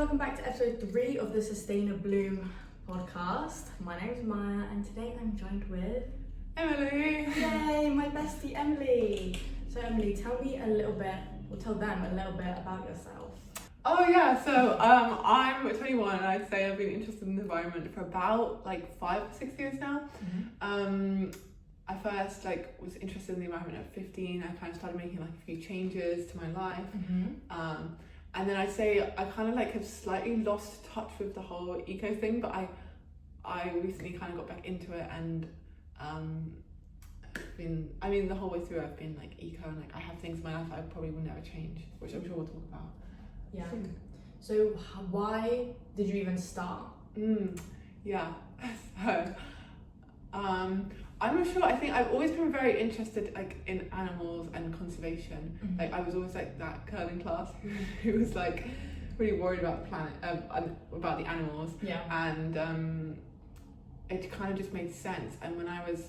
welcome back to episode 3 of the Sustainer Bloom podcast. My name is Maya and today I'm joined with Emily. Yay, my bestie Emily. So Emily, tell me a little bit, or tell them a little bit about yourself. Oh yeah, so I'm 21 and I'd say I've been interested in the environment for about like 5 or 6 years now. I first was interested in the environment at 15. I kind of started making a few changes to my life. And then I'd say I kind of have slightly lost touch with the whole eco thing, but I recently kind of got back into it and the whole way through I've been eco and I have things in my life I probably will never change, which I'm sure we'll talk about. Yeah. So why did you even start? Yeah. So I'm not sure. I think I've always been very interested in animals and conservation. I was always that girl in class who was really worried about the planet, about the animals. Yeah. And it kind of just made sense. And when I was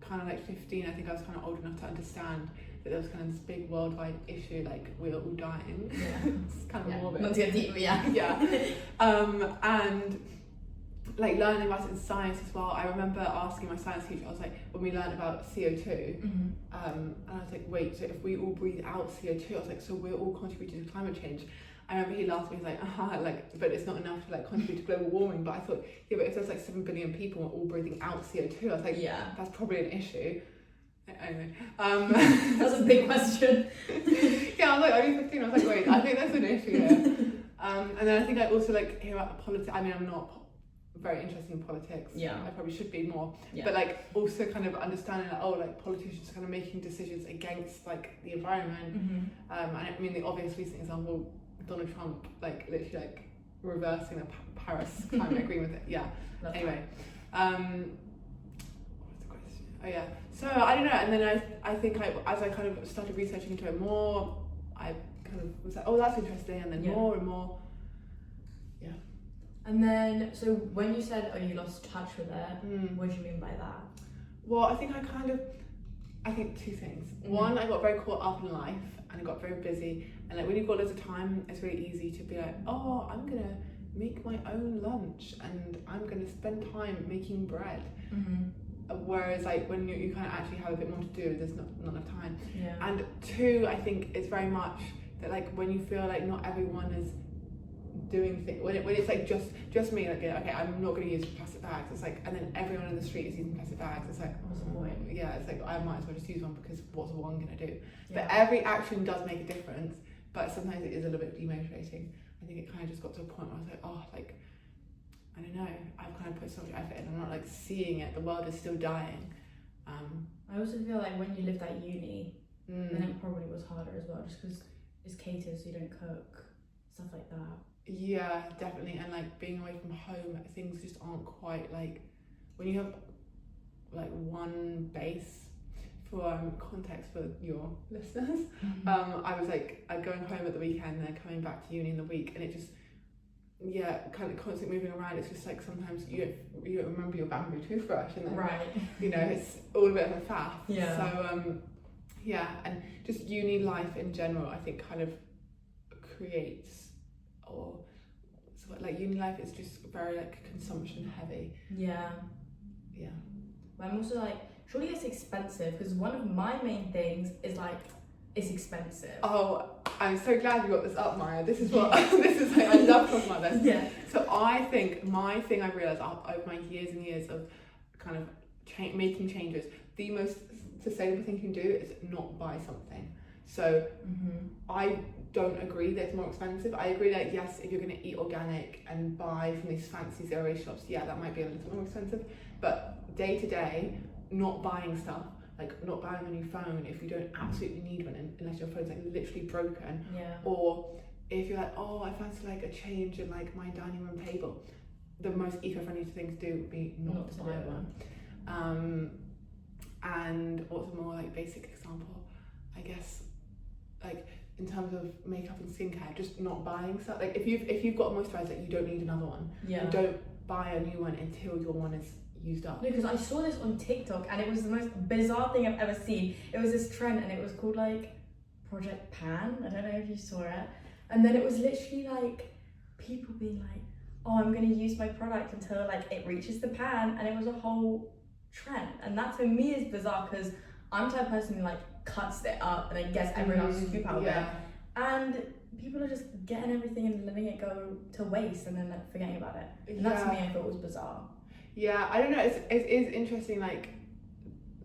kind of 15, I think I was kind of old enough to understand that there was kind of this big worldwide issue, we're all dying. Yeah. It's kind of morbid. Not to get deep, but yeah. Yeah. And learning about it in science as well. I remember asking my science teacher, I was when we learned about CO2, and I was wait, so if we all breathe out CO2, I was so we're all contributing to climate change. I remember he laughed at me, he was but it's not enough to contribute to global warming. But I thought, yeah, but if there's 7 billion people all breathing out CO2, I was yeah, that's probably an issue. Anyway, that's a big question. Yeah, I was I was 15, I was wait, I think that's an issue here. And then I think I also hear about the politics. I mean, I'm not very interested in politics. Yeah, I probably should be more. Yeah. But also kind of understanding politicians kind of making decisions against the environment. And I mean the obvious recent example, Donald Trump literally reversing the Paris climate agreement. Yeah. Love anyway, what was the question? Oh yeah. So I don't know. And then I think as I kind of started researching into it more, I kind of was oh that's interesting, and then more and more. Yeah. And then, so when you said, you lost touch with it, what do you mean by that? Well, I think I think two things. One, I got very caught up in life and I got very busy. And when you've got loads of time, it's really easy to be oh, I'm going to make my own lunch and I'm going to spend time making bread. Whereas when you kind of actually have a bit more to do, there's not enough time. Yeah. And two, I think it's very much that when you feel not everyone is doing things, when it's just me, okay, I'm not going to use plastic bags, it's and then everyone in the street is using plastic bags, it's what's the point? Yeah, it's I might as well just use one because what's one going to do? Yeah. But every action does make a difference, but sometimes it is a little bit demotivating. I think it kind of just got to a point where I was I don't know, I've kind of put so much effort in, I'm not seeing it, the world is still dying. I also feel when you lived at uni, then it probably was harder as well, just because it's catered, so you don't cook, stuff like that. Yeah, definitely. And being away from home, things just aren't quite when you have one base. For context for your listeners, I was going home at the weekend and then coming back to uni in the week, and it just kind of constantly moving around. It's just sometimes you don't remember your bamboo toothbrush, and then it's all a bit of a faff. Yeah. So and just uni life in general, I think kind of creates, or so uni life is just very consumption heavy. Yeah. But I'm also surely it's expensive, because one of my main things is it's expensive. Oh, I'm so glad you got this up, Maya. This is what this is I love talking about this. Yeah. So I think my thing I've realised over my years and years of kind of making changes, the most sustainable thing you can do is not buy something. So I don't agree that it's more expensive. I agree that yes, if you're going to eat organic and buy from these fancy zero waste shops, yeah, that might be a little more expensive. But day to day, not buying stuff, not buying a new phone if you don't absolutely need one, unless your phone's literally broken. Yeah. Or if you're oh, I fancy a change in my dining room table, the most eco-friendly thing to do would be not to buy one. And what's a more basic example, I guess, in terms of makeup and skincare, just not buying stuff. If you've got a moisturizer, you don't need another one. Yeah. And don't buy a new one until your one is used up. No, because I saw this on TikTok and it was the most bizarre thing I've ever seen. It was this trend and it was called Project Pan. I don't know if you saw it. And then it was literally people being like, oh, I'm gonna use my product until like it reaches the pan, and it was a whole trend. And that to me is bizarre because I'm the type of person who like cuts it up and then gets everyone else's scoop out of it. And people are just getting everything and letting it go to waste and then like forgetting about it. And that to me I thought was bizarre. Yeah, I don't know, it is interesting, like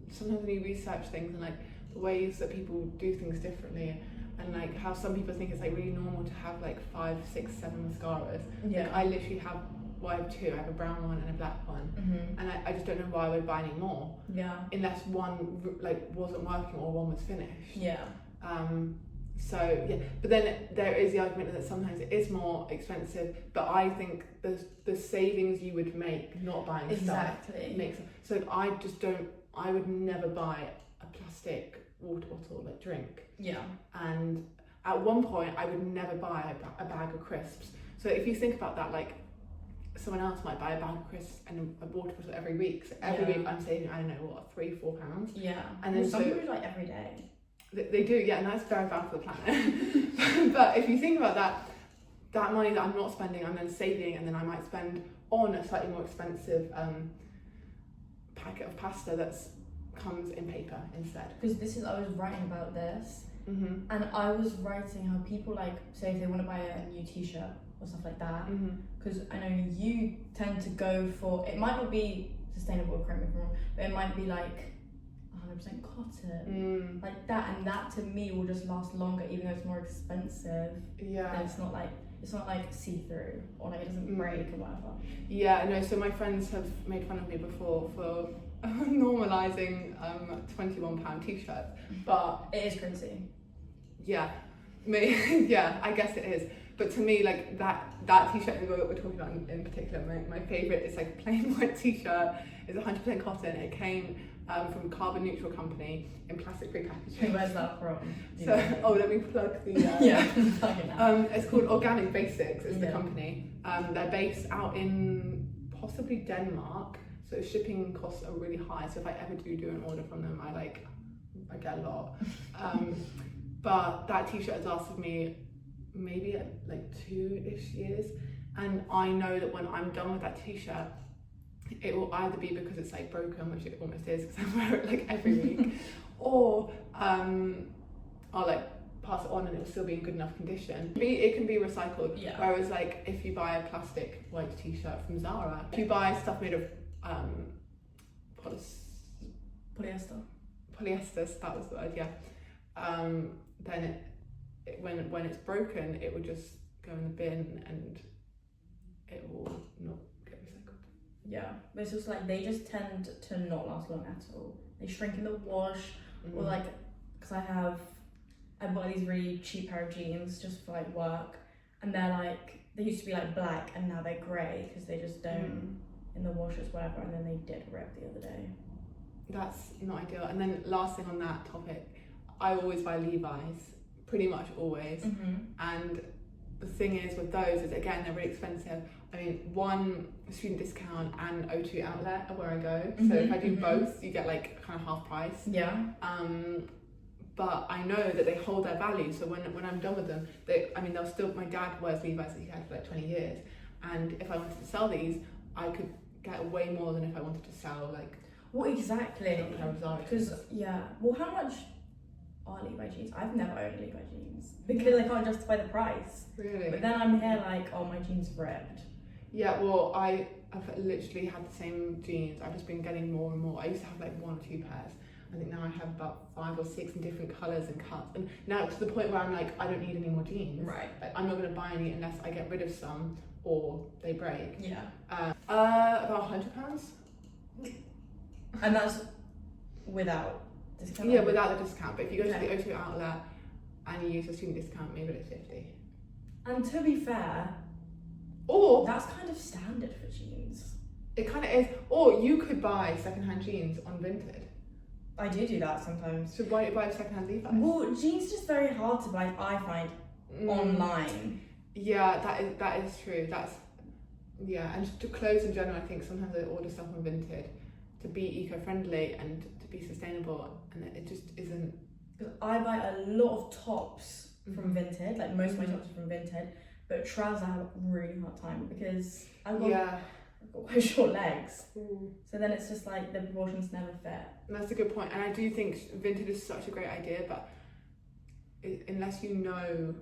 sometimes when you research things and like the ways that people do things differently, and like how some people think it's like really normal to have like 5, 6, 7 mascaras. Yeah. Like I literally have, well, I have 2. I have a brown one and a black one. And I just don't know why I would buy any more. Yeah. Unless one like wasn't working or one was finished. Yeah. So yeah, but then there is the argument that sometimes it is more expensive, but I think the savings you would make not buying stuff makes sense. So I would never buy a plastic water bottle like drink. Yeah. And at one point I would never buy a bag of crisps. So if you think about that, like someone else might buy a bag of crisps and a water bottle every week. So every week I'm saving, I don't know what, £3-4. Yeah. And then some people do like every day. They do, yeah, and that's very bad for the planet. But if you think about that money that I'm not spending, I'm then saving, and then I might spend on a slightly more expensive packet of pasta that comes in paper instead. Because I was writing about this, and I was writing how people like, say if they want to buy a new t-shirt or stuff like that, because I know you tend to go for, it might not be sustainable, correct me if I'm wrong, but it might be like 100% cotton, like that, and that to me will just last longer, even though it's more expensive. Yeah. And it's not like see-through or like it doesn't break or whatever. Yeah, no. So my friends have made fun of me before for normalising £21 t-shirts, but it is crazy. Yeah, yeah, I guess it is. But to me, like that t-shirt that we're talking about in particular, my favourite is like a plain white t-shirt. It's 100% cotton. It came from a carbon neutral company in plastic free packaging. Where's that from? So, let me plug the. It's called Organic Basics. Is the company. They're based out in possibly Denmark. So shipping costs are really high. So if I ever do an order from them, I get a lot. But that t-shirt has lasted me maybe like 2-ish years, and I know that when I'm done with that t-shirt, it will either be because it's like broken, which it almost is because I wear it like every week, or I'll like pass it on and it will still be in good enough condition. It can be recycled. Yeah. Whereas like if you buy a plastic white t-shirt from Zara, if you buy stuff made of polyester, that was the word, yeah. Then when it's broken, it will just go in the bin and it will not get recycled. Yeah, but it's just like they just tend to not last long at all. They shrink in the wash, or like, because I bought these really cheap pair of jeans just for like work, and they used to be like black and now they're grey because they just don't in the washers, whatever, and then they did rip the other day. That's not ideal. And then last thing on that topic, I always buy Levi's, pretty much always. And the thing is with those is, again, they're really expensive. I mean, one student discount and O2 outlet are where I go. So if I do both, you get like kind of half price. Yeah. But I know that they hold their value. So when I'm done with them, they'll still, my dad wears Levi's that he had for like 20 years. And if I wanted to sell these, I could get way more than if I wanted to sell like. What exactly? Because well, how much are Levi jeans? I've never owned Levi jeans because I can't justify the price. Really? But then I'm here like, oh, my jeans ripped. Yeah, well, I've literally had the same jeans. I've just been getting more and more. I used to have like 1 or 2 pairs. I think now I have about 5 or 6 in different colours and cuts. And now to the point where I'm like, I don't need any more jeans. Right. Like, I'm not going to buy any unless I get rid of some or they break. Yeah. About £100. And that's without discount? Yeah, without the discount. But if you go to the O2 outlet and you use a student discount, maybe it's 50. And to be fair, that's kind of standard for jeans. It kind of is. Or you could buy secondhand jeans on Vinted. I do that sometimes. So why don't you buy secondhand Levi's? Well, jeans are just very hard to buy, I find, online. Yeah, that is true. And to clothes in general, I think sometimes I order stuff on Vinted to be eco-friendly and to be sustainable, and it just isn't. Because I buy a lot of tops from Vinted, like most of my tops are from Vinted, But trousers I have a really hard time because I've got quite short legs. So then it's just like the proportions never fit. That's a good point. And I do think vintage is such a great idea, but unless you know,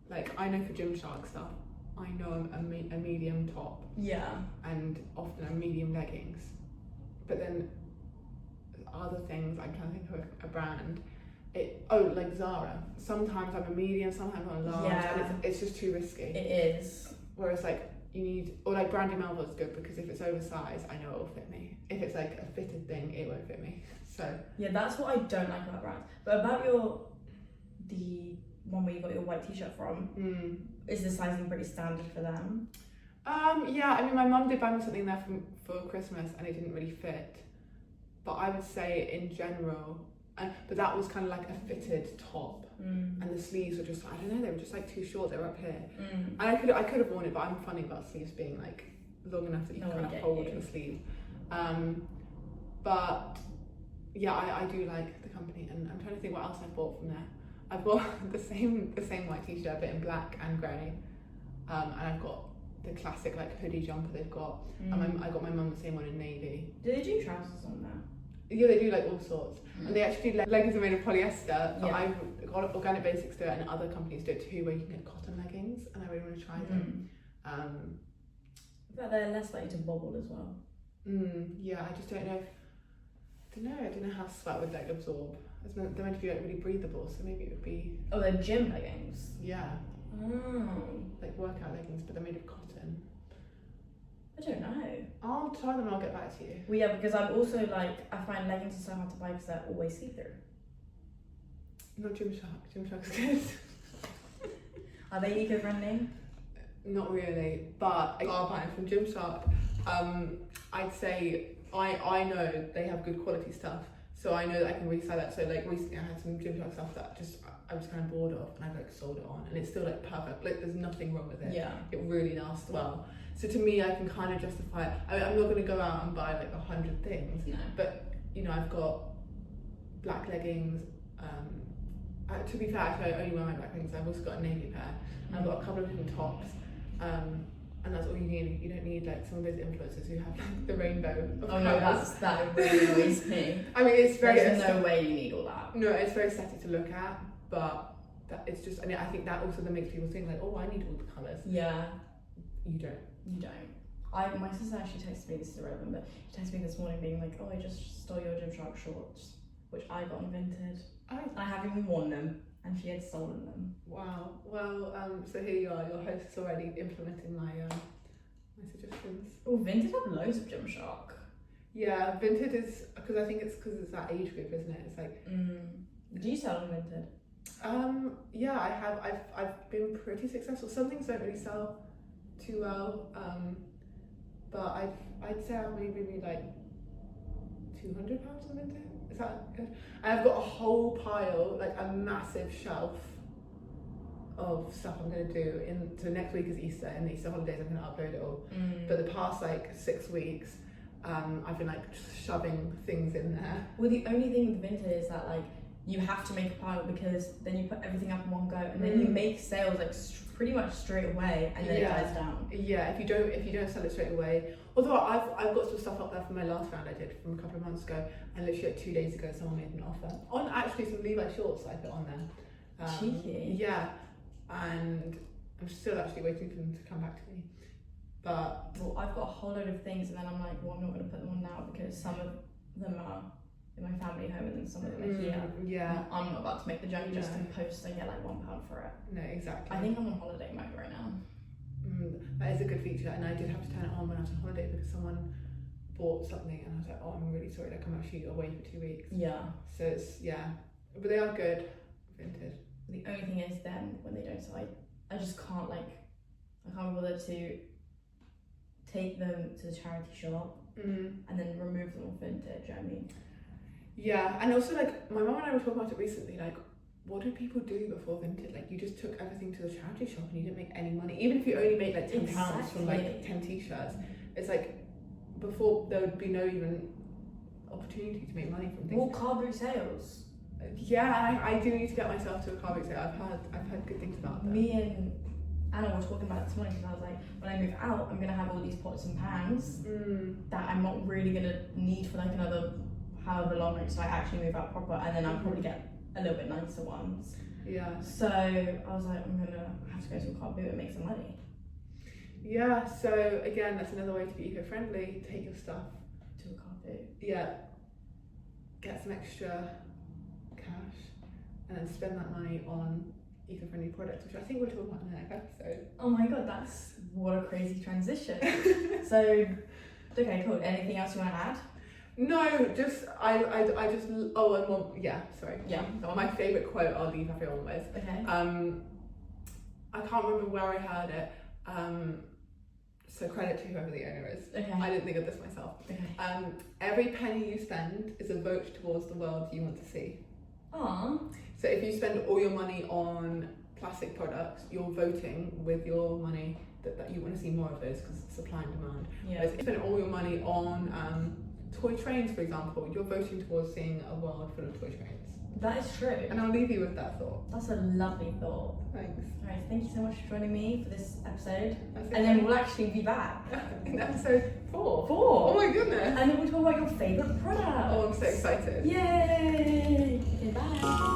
like I know for Gymshark stuff, I know a medium top. Yeah. And often a medium leggings. But then other things, I'm trying to think of a brand. Like Zara. Sometimes I'm a medium, sometimes I'm a large. Yeah. And it's just too risky. It is. Whereas like you need, or like Brandy Melville's good because if it's oversized, I know it will fit me. If it's like a fitted thing, it won't fit me. So yeah, that's what I don't like about brands. But about the one where you got your white t-shirt from, is the sizing pretty standard for them? Yeah, I mean my mum did buy me something there for Christmas and it didn't really fit. But I would say in general, but that was kind of like a fitted top, and the sleeves were just, I don't know, they were just like too short, they were up here. And I could have worn it, but I'm funny about sleeves being like long enough that you can kind of hold the sleeve. But yeah, I do like the company, and I'm trying to think what else I bought from there. I've got the same white t-shirt but in black and grey, and I've got the classic like hoodie jumper they've got. I got my mum the same one in navy. Do they do trousers on there? Yeah, they do like all sorts, and they actually do leggings are made of polyester. But I've got Organic Basics do it, and other companies do it too, where you can get cotton leggings, and I really want to try them. But they're less likely to bobble as well. Yeah, I just don't know. I don't know how sweat would like absorb. They're meant to be like really breathable, so maybe it would be. Oh, they're gym leggings. Yeah. Oh. Like workout leggings, but they're made of cotton. I don't know. I'll try them and I'll get back to you. Well, yeah, because I'm also like, I find leggings are so hard to buy because they're always see-through. Not Gymshark. Gymshark's good. Are they eco-friendly? Not really, but I are buying from Gymshark. I'd say I know they have good quality stuff, so I know that I can resell that. So like recently I had some Gymshark stuff that I was kind of bored of, and I've like sold it on, and it's still like perfect. Like there's nothing wrong with it. Yeah. It really lasts well. So to me, I can kind of justify it. I'm not going to go out and buy like 100 things, but you know, I've got black leggings. To be fair, actually, I only wear my black leggings. I've also got a navy pair. I've got a couple of different tops, and that's all you need. You don't need like some of those influencers who have like the rainbow of colours. That really annoys me. I mean, it's very. There's no way you need all that. No, it's very aesthetic to look at, but it's just. I mean, I think that also then makes people think like, oh, I need all the colours. Yeah. You don't. You don't. My sister actually texted me, this is irrelevant, but she texted me this morning being like, oh, I just stole your Gymshark shorts, which I got on Vinted. I haven't even worn them, and she had stolen them. Wow. Well, so here you are, your host's already implementing my suggestions. Oh, Vinted have loads of Gymshark. Yeah, Vinted is, because I think it's because it's that age group, isn't it? It's like... Do you sell on Vinted? Yeah, I have. I've been pretty successful. Some things don't really sell too well, but I'd say I've maybe like £200 on Vinted. Is that good? And I've got a whole pile, like a massive shelf of stuff I'm going to do. So next week is Easter, and the Easter holidays I'm going to upload it all. But the past like 6 weeks, I've been like shoving things in there. Well, the only thing with Vinted is that like you have to make a pile, because then you put everything up in one go, and then you make sales like pretty much straight away, and then it dies down. Yeah, if you don't sell it straight away. Although I've got some stuff up there from my last round I did from a couple of months ago, and literally like 2 days ago someone made an offer on actually some Levi shorts that I put on there. Cheeky. Yeah, and I'm still actually waiting for them to come back to me. But well, I've got a whole load of things, and then I'm like, well, I'm not going to put them on now because some of them are in my family home, and then some of them are here. Yeah, I'm not about to make the journey just to post and get like £1 for it. No, exactly. I think I'm on holiday mode right now. That is a good feature, and I did have to turn it on when I was on holiday because someone bought something, and I was like, oh, I'm really sorry, like I'm actually away for 2 weeks. Yeah. So it's but they are good. Vinted. The only thing is then when they don't sell, I just can't be bothered to take them to the charity shop and then remove them off Vinted. Do you know what I mean? Yeah, and also like my mum and I were talking about it recently, like what do people do before Vinted? Like you just took everything to the charity shop and you didn't make any money. Even if you only made like £10 from like 10 t-shirts, it's like before there would be no even opportunity to make money from things. Well, car boot sales. Yeah, I do need to get myself to a car boot sale. I've heard good things about them. Me and Anna were talking about it this morning, because I was like, when I move out, I'm gonna have all these pots and pans that I'm not really gonna need for like another however long until I actually move out proper, and then I'll probably get a little bit nicer ones. Yeah. So I was like, I'm gonna have to go to a car boot and make some money. Yeah, so again, that's another way to be eco-friendly. Take your stuff To a car boot. Yeah, get some extra cash and then spend that money on eco-friendly products, which I think we'll talk about in the next episode. Oh my god, that's what a crazy transition. So, okay, cool. Anything else you want to add? No, just I just and one sorry. Yeah, go on. My favourite quote I'll leave everyone with. Okay. I can't remember where I heard it. So credit to whoever the owner is. Okay. I didn't think of this myself. Okay. Every penny you spend is a vote towards the world you want to see. Aww. So if you spend all your money on plastic products, you're voting with your money that you want to see more of those, because supply and demand. Yeah. Whereas if you spend all your money on toy trains, for example, you're voting towards seeing a world full of toy trains. That is true. And I'll leave you with that thought. That's a lovely thought. Thanks. Alright, thank you so much for joining me for this episode. That's And then we'll actually be back. in episode 4. 4. Oh my goodness. And then we'll talk about your favourite product. Oh, I'm so excited. Yay! Okay, bye.